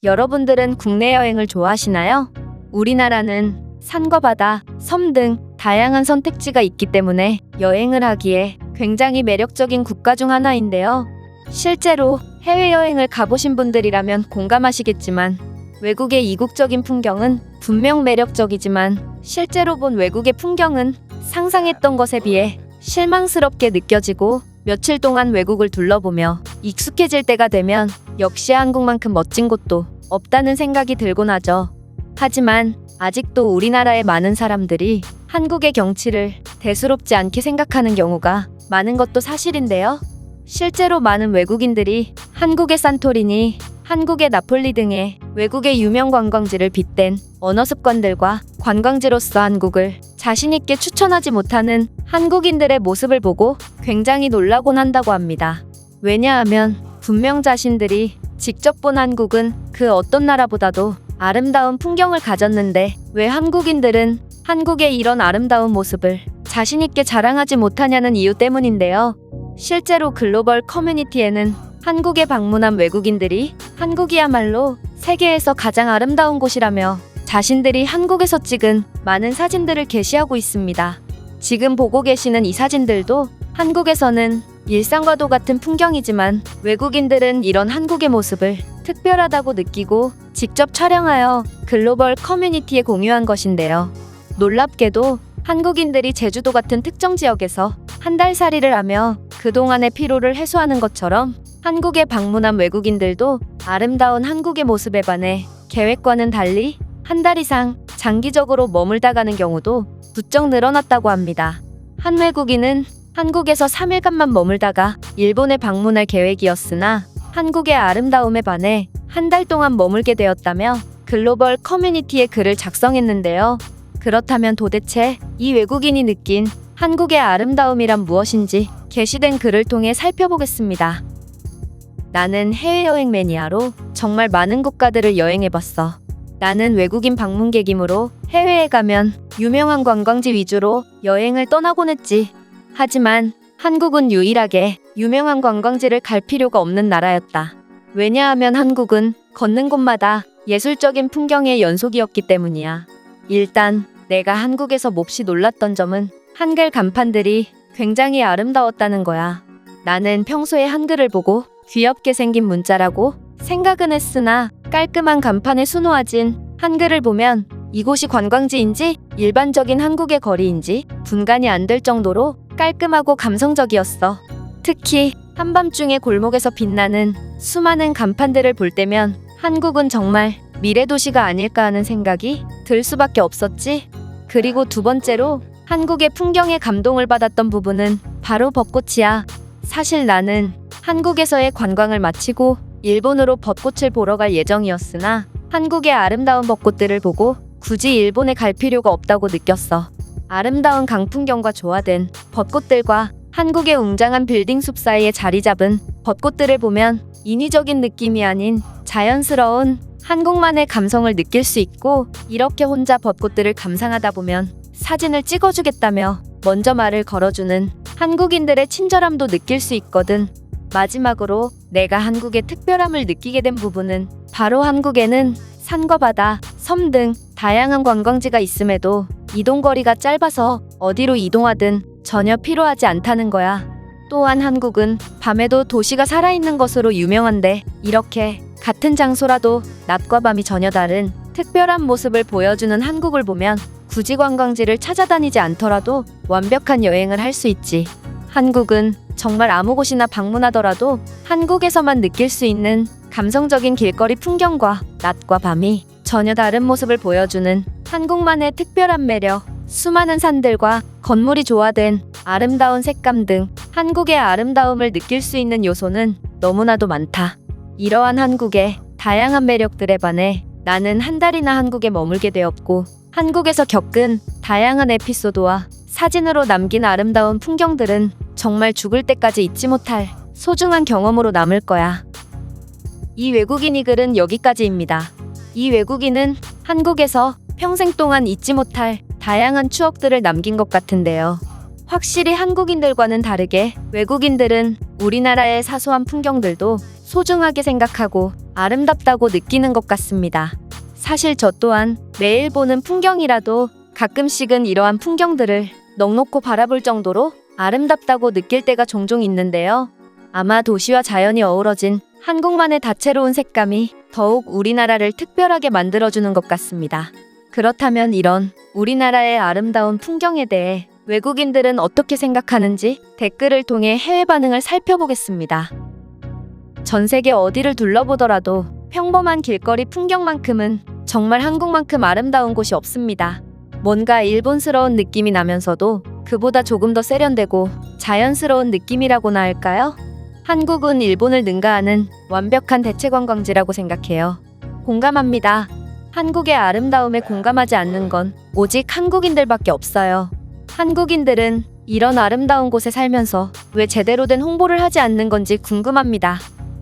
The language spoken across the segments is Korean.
여러분들은 국내 여행을 좋아하시나요? 우리나라는 산과 바다, 섬 등 다양한 선택지가 있기 때문에 여행을 하기에 굉장히 매력적인 국가 중 하나인데요. 실제로 해외여행을 가보신 분들이라면 공감하시겠지만 외국의 이국적인 풍경은 분명 매력적이지만 실제로 본 외국의 풍경은 상상했던 것에 비해 실망스럽게 느껴지고 며칠 동안 외국을 둘러보며 익숙해질 때가 되면 역시 한국만큼 멋진 곳도 없다는 생각이 들곤 하죠. 하지만 아직도 우리나라의 많은 사람들이 한국의 경치를 대수롭지 않게 생각하는 경우가 많은 것도 사실인데요. 실제로 많은 외국인들이 한국의 산토리니, 한국의 나폴리 등의 외국의 유명 관광지를 빗댄 언어 습관들과 관광지로서 한국을 자신있게 추천하지 못하는 한국인들의 모습을 보고 굉장히 놀라곤 한다고 합니다. 왜냐하면 분명 자신들이 직접 본 한국은 그 어떤 나라보다도 아름다운 풍경을 가졌는데 왜 한국인들은 한국의 이런 아름다운 모습을 자신있게 자랑하지 못하냐는 이유 때문인데요. 실제로 글로벌 커뮤니티에는 한국에 방문한 외국인들이 한국이야말로 세계에서 가장 아름다운 곳이라며 자신들이 한국에서 찍은 많은 사진들을 게시하고 있습니다. 지금 보고 계시는 이 사진들도 한국에서는 일상과도 같은 풍경이지만 외국인들은 이런 한국의 모습을 특별하다고 느끼고 직접 촬영하여 글로벌 커뮤니티에 공유한 것인데요. 놀랍게도 한국인들이 제주도 같은 특정 지역에서 한 달 살이를 하며 그동안의 피로를 해소하는 것처럼 한국에 방문한 외국인들도 아름다운 한국의 모습에 반해 계획과는 달리 한 달 이상 장기적으로 머물다 가는 경우도 부쩍 늘어났다고 합니다. 한 외국인은 한국에서 3일간만 머물다가 일본에 방문할 계획이었으나 한국의 아름다움에 반해 한 달 동안 머물게 되었다며 글로벌 커뮤니티에 글을 작성했는데요. 그렇다면 도대체 이 외국인이 느낀 한국의 아름다움이란 무엇인지 게시된 글을 통해 살펴보겠습니다. 나는 해외여행 매니아로 정말 많은 국가들을 여행해봤어. 나는 외국인 방문객이므로 해외에 가면 유명한 관광지 위주로 여행을 떠나곤 했지. 하지만 한국은 유일하게 유명한 관광지를 갈 필요가 없는 나라였다. 왜냐하면 한국은 걷는 곳마다 예술적인 풍경의 연속이었기 때문이야. 일단 내가 한국에서 몹시 놀랐던 점은 한글 간판들이 굉장히 아름다웠다는 거야. 나는 평소에 한글을 보고 귀엽게 생긴 문자라고 생각은 했으나 깔끔한 간판에 수놓아진 한글을 보면 이곳이 관광지인지 일반적인 한국의 거리인지 분간이 안 될 정도로 깔끔하고 감성적이었어. 특히 한밤중에 골목에서 빛나는 수많은 간판들을 볼 때면 한국은 정말 미래 도시가 아닐까 하는 생각이 들 수밖에 없었지. 그리고 두 번째로 한국의 풍경에 감동을 받았던 부분은 바로 벚꽃이야. 사실 나는 한국에서의 관광을 마치고 일본으로 벚꽃을 보러 갈 예정이었으나 한국의 아름다운 벚꽃들을 보고 굳이 일본에 갈 필요가 없다고 느꼈어. 아름다운 강풍경과 조화된 벚꽃들과 한국의 웅장한 빌딩 숲 사이에 자리 잡은 벚꽃들을 보면 인위적인 느낌이 아닌 자연스러운 한국만의 감성을 느낄 수 있고, 이렇게 혼자 벚꽃들을 감상하다 보면 사진을 찍어주겠다며 먼저 말을 걸어주는 한국인들의 친절함도 느낄 수 있거든. 마지막으로 내가 한국의 특별함을 느끼게 된 부분은 바로 한국에는 산과 바다, 섬 등 다양한 관광지가 있음에도 이동거리가 짧아서 어디로 이동하든 전혀 필요하지 않다는 거야. 또한 한국은 밤에도 도시가 살아있는 것으로 유명한데 이렇게 같은 장소라도 낮과 밤이 전혀 다른 특별한 모습을 보여주는 한국을 보면 굳이 관광지를 찾아다니지 않더라도 완벽한 여행을 할 수 있지. 한국은 정말 아무 곳이나 방문하더라도 한국에서만 느낄 수 있는 감성적인 길거리 풍경과 낮과 밤이 전혀 다른 모습을 보여주는 한국만의 특별한 매력, 수많은 산들과 건물이 조화된 아름다운 색감 등 한국의 아름다움을 느낄 수 있는 요소는 너무나도 많다. 이러한 한국의 다양한 매력들에 반해 나는 한 달이나 한국에 머물게 되었고, 한국에서 겪은 다양한 에피소드와 사진으로 남긴 아름다운 풍경들은 정말 죽을 때까지 잊지 못할 소중한 경험으로 남을 거야. 이 외국인이 글은 여기까지입니다. 이 외국인은 한국에서 평생 동안 잊지 못할 다양한 추억들을 남긴 것 같은데요. 확실히 한국인들과는 다르게 외국인들은 우리나라의 사소한 풍경들도 소중하게 생각하고 아름답다고 느끼는 것 같습니다. 사실 저 또한 매일 보는 풍경이라도 가끔씩은 이러한 풍경들을 넋놓고 바라볼 정도로 아름답다고 느낄 때가 종종 있는데요. 아마 도시와 자연이 어우러진 한국만의 다채로운 색감이 더욱 우리나라를 특별하게 만들어주는 것 같습니다. 그렇다면 이런 우리나라의 아름다운 풍경에 대해 외국인들은 어떻게 생각하는지 댓글을 통해 해외 반응을 살펴보겠습니다. 전 세계 어디를 둘러보더라도 평범한 길거리 풍경만큼은 정말 한국만큼 아름다운 곳이 없습니다. 뭔가 일본스러운 느낌이 나면서도 그보다 조금 더 세련되고 자연스러운 느낌이라고나 할까요? 한국은 일본을 능가하는 완벽한 대체 관광지라고 생각해요. 공감합니다. 한국의 아름다움에 공감하지 않는 건 오직 한국인들밖에 없어요. 한국인들은 이런 아름다운 곳에 살면서 왜 제대로 된 홍보를 하지 않는 건지 궁금합니다.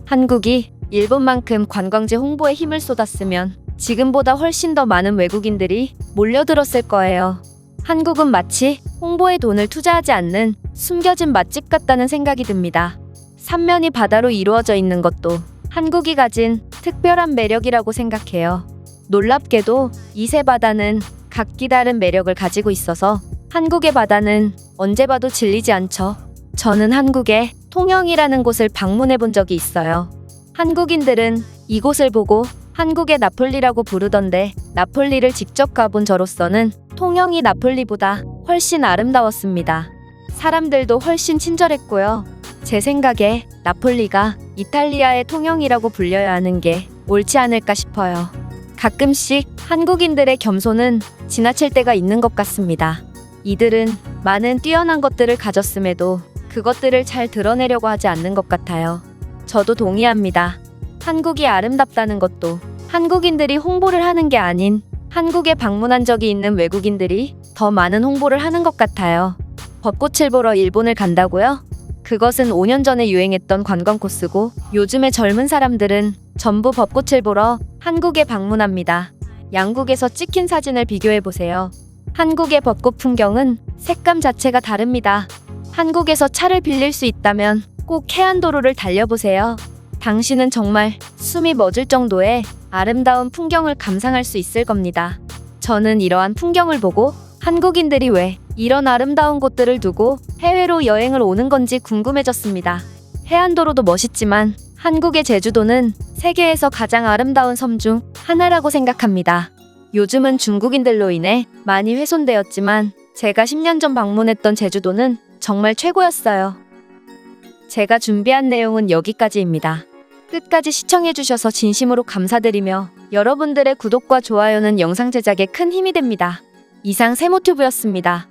한국이 일본만큼 관광지 홍보에 힘을 쏟았으면 지금보다 훨씬 더 많은 외국인들이 몰려들었을 거예요. 한국은 마치 홍보에 돈을 투자하지 않는 숨겨진 맛집 같다는 생각이 듭니다. 삼면이 바다로 이루어져 있는 것도 한국이 가진 특별한 매력이라고 생각해요. 놀랍게도 이세 바다는 각기 다른 매력을 가지고 있어서 한국의 바다는 언제 봐도 질리지 않죠. 저는 한국의 통영이라는 곳을 방문해 본 적이 있어요. 한국인들은 이곳을 보고 한국의 나폴리라고 부르던데 나폴리를 직접 가본 저로서는 통영이 나폴리보다 훨씬 아름다웠습니다. 사람들도 훨씬 친절했고요. 제 생각에 나폴리가 이탈리아의 통영이라고 불려야 하는 게 옳지 않을까 싶어요. 가끔씩 한국인들의 겸손은 지나칠 때가 있는 것 같습니다. 이들은 많은 뛰어난 것들을 가졌음에도 그것들을 잘 드러내려고 하지 않는 것 같아요. 저도 동의합니다. 한국이 아름답다는 것도 한국인들이 홍보를 하는 게 아닌 한국에 방문한 적이 있는 외국인들이 더 많은 홍보를 하는 것 같아요. 벚꽃을 보러 일본을 간다고요? 그것은 5년 전에 유행했던 관광 코스고 요즘의 젊은 사람들은 전부 벚꽃을 보러 한국에 방문합니다. 양국에서 찍힌 사진을 비교해보세요. 한국의 벚꽃 풍경은 색감 자체가 다릅니다. 한국에서 차를 빌릴 수 있다면 꼭 해안도로를 달려보세요. 당신은 정말 숨이 멎을 정도의 아름다운 풍경을 감상할 수 있을 겁니다. 저는 이러한 풍경을 보고 한국인들이 왜 이런 아름다운 곳들을 두고 해외로 여행을 오는 건지 궁금해졌습니다. 해안도로도 멋있지만 한국의 제주도는 세계에서 가장 아름다운 섬 중 하나라고 생각합니다. 요즘은 중국인들로 인해 많이 훼손되었지만 제가 10년 전 방문했던 제주도는 정말 최고였어요. 제가 준비한 내용은 여기까지입니다. 끝까지 시청해주셔서 진심으로 감사드리며 여러분들의 구독과 좋아요는 영상 제작에 큰 힘이 됩니다. 이상 세모튜브였습니다.